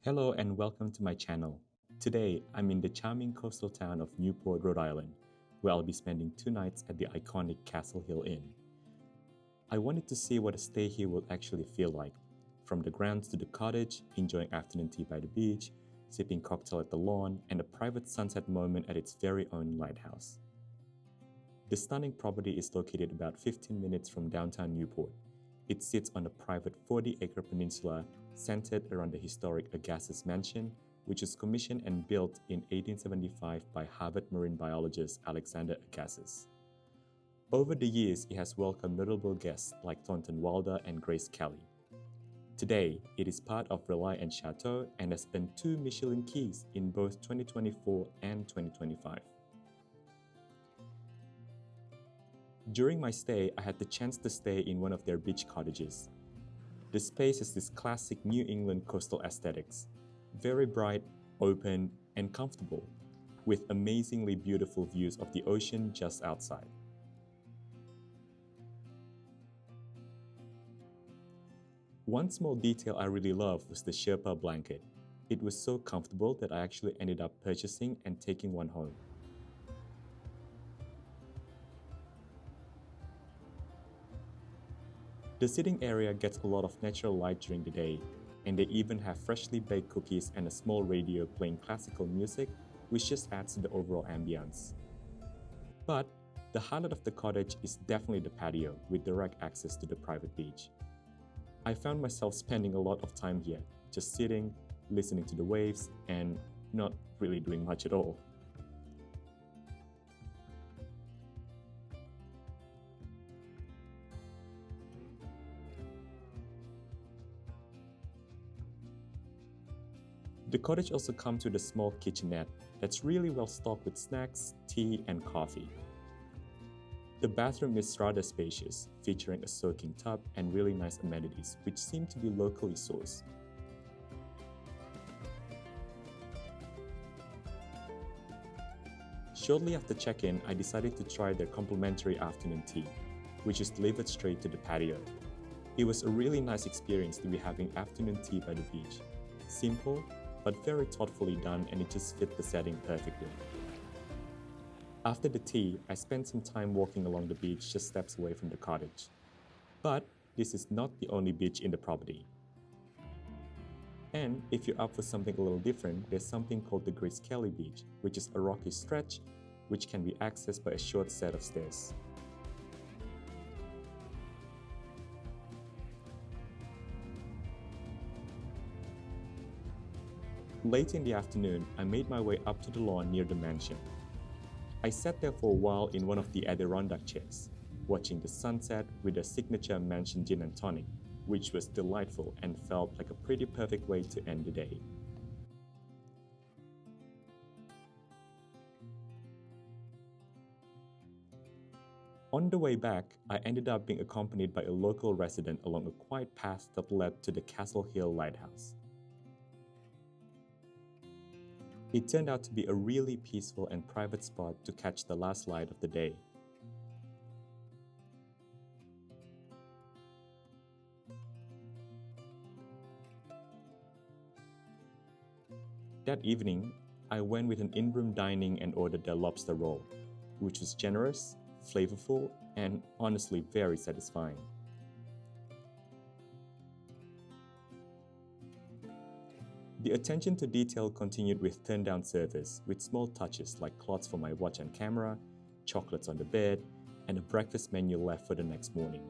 Hello and welcome to my channel. Today, I'm in the charming coastal town of Newport, Rhode Island, where I'll be spending 2 nights at the iconic Castle Hill Inn. I wanted to see what a stay here will actually feel like, from the grounds to the cottage, enjoying afternoon tea by the beach, sipping cocktail at the lawn, and a private sunset moment at its very own lighthouse. The stunning property is located about 15 minutes from downtown Newport. It sits on a private 40-acre peninsula centered around the historic Agassiz Mansion, which was commissioned and built in 1875 by Harvard marine biologist Alexander Agassiz. Over the years, it has welcomed notable guests like Thornton Wilder and Grace Kelly. Today, it is part of Relais Châteaux and has earned 2 Michelin Keys in both 2024 and 2025. During my stay, I had the chance to stay in one of their beach cottages. The space has this classic New England coastal aesthetics, very bright, open, and comfortable, with amazingly beautiful views of the ocean just outside. One small detail I really loved was the Sherpa blanket. It was so comfortable that I actually ended up purchasing and taking one home. The sitting area gets a lot of natural light during the day, and they even have freshly baked cookies and a small radio playing classical music, which just adds to the overall ambience. But the highlight of the cottage is definitely the patio with direct access to the private beach. I found myself spending a lot of time here, just sitting, listening to the waves, and not really doing much at all. The cottage also comes with a small kitchenette that's really well stocked with snacks, tea, and coffee. The bathroom is rather spacious, featuring a soaking tub and really nice amenities, which seem to be locally sourced. Shortly after check-in, I decided to try their complimentary afternoon tea, which is delivered straight to the patio. It was a really nice experience to be having afternoon tea by the beach. Simple, but very thoughtfully done, and it just fit the setting perfectly. After the tea, I spent some time walking along the beach just steps away from the cottage. But this is not the only beach in the property. And if you're up for something a little different, there's something called the Grace Kelly Beach, which is a rocky stretch which can be accessed by a short set of stairs. Late in the afternoon, I made my way up to the lawn near the mansion. I sat there for a while in one of the Adirondack chairs, watching the sunset with their signature mansion gin and tonic, which was delightful and felt like a pretty perfect way to end the day. On the way back, I ended up being accompanied by a local resident along a quiet path that led to the Castle Hill Lighthouse. It turned out to be a really peaceful and private spot to catch the last light of the day. That evening, I went with an in-room dining and ordered their lobster roll, which was generous, flavorful, and honestly very satisfying. The attention to detail continued with turn-down service, with small touches like cloths for my watch and camera, chocolates on the bed, and a breakfast menu left for the next morning.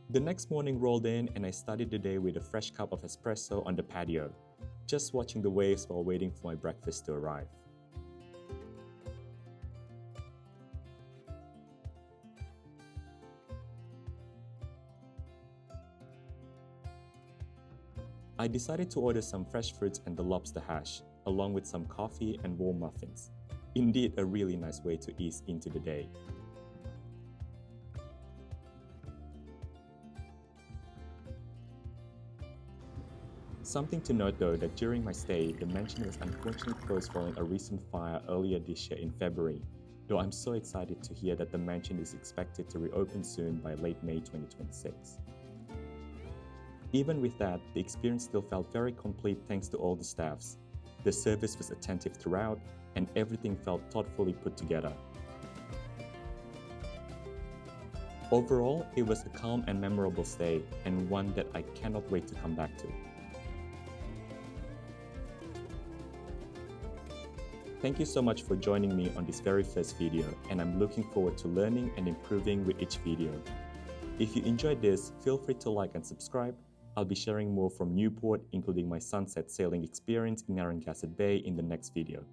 The next morning rolled in and I started the day with a fresh cup of espresso on the patio, just watching the waves while waiting for my breakfast to arrive. I decided to order some fresh fruits and the lobster hash, along with some coffee and warm muffins. Indeed, a really nice way to ease into the day. Something to note though that during my stay, the mansion was unfortunately closed following a recent fire earlier this year in February, though I'm so excited to hear that the mansion is expected to reopen soon by late May 2026. Even with that, the experience still felt very complete thanks to all the staffs. The service was attentive throughout, and everything felt thoughtfully put together. Overall, it was a calm and memorable stay, and one that I cannot wait to come back to. Thank you so much for joining me on this very first video, and I'm looking forward to learning and improving with each video. If you enjoyed this, feel free to like and subscribe. I'll be sharing more from Newport, including my sunset sailing experience in Narragansett Bay in the next video.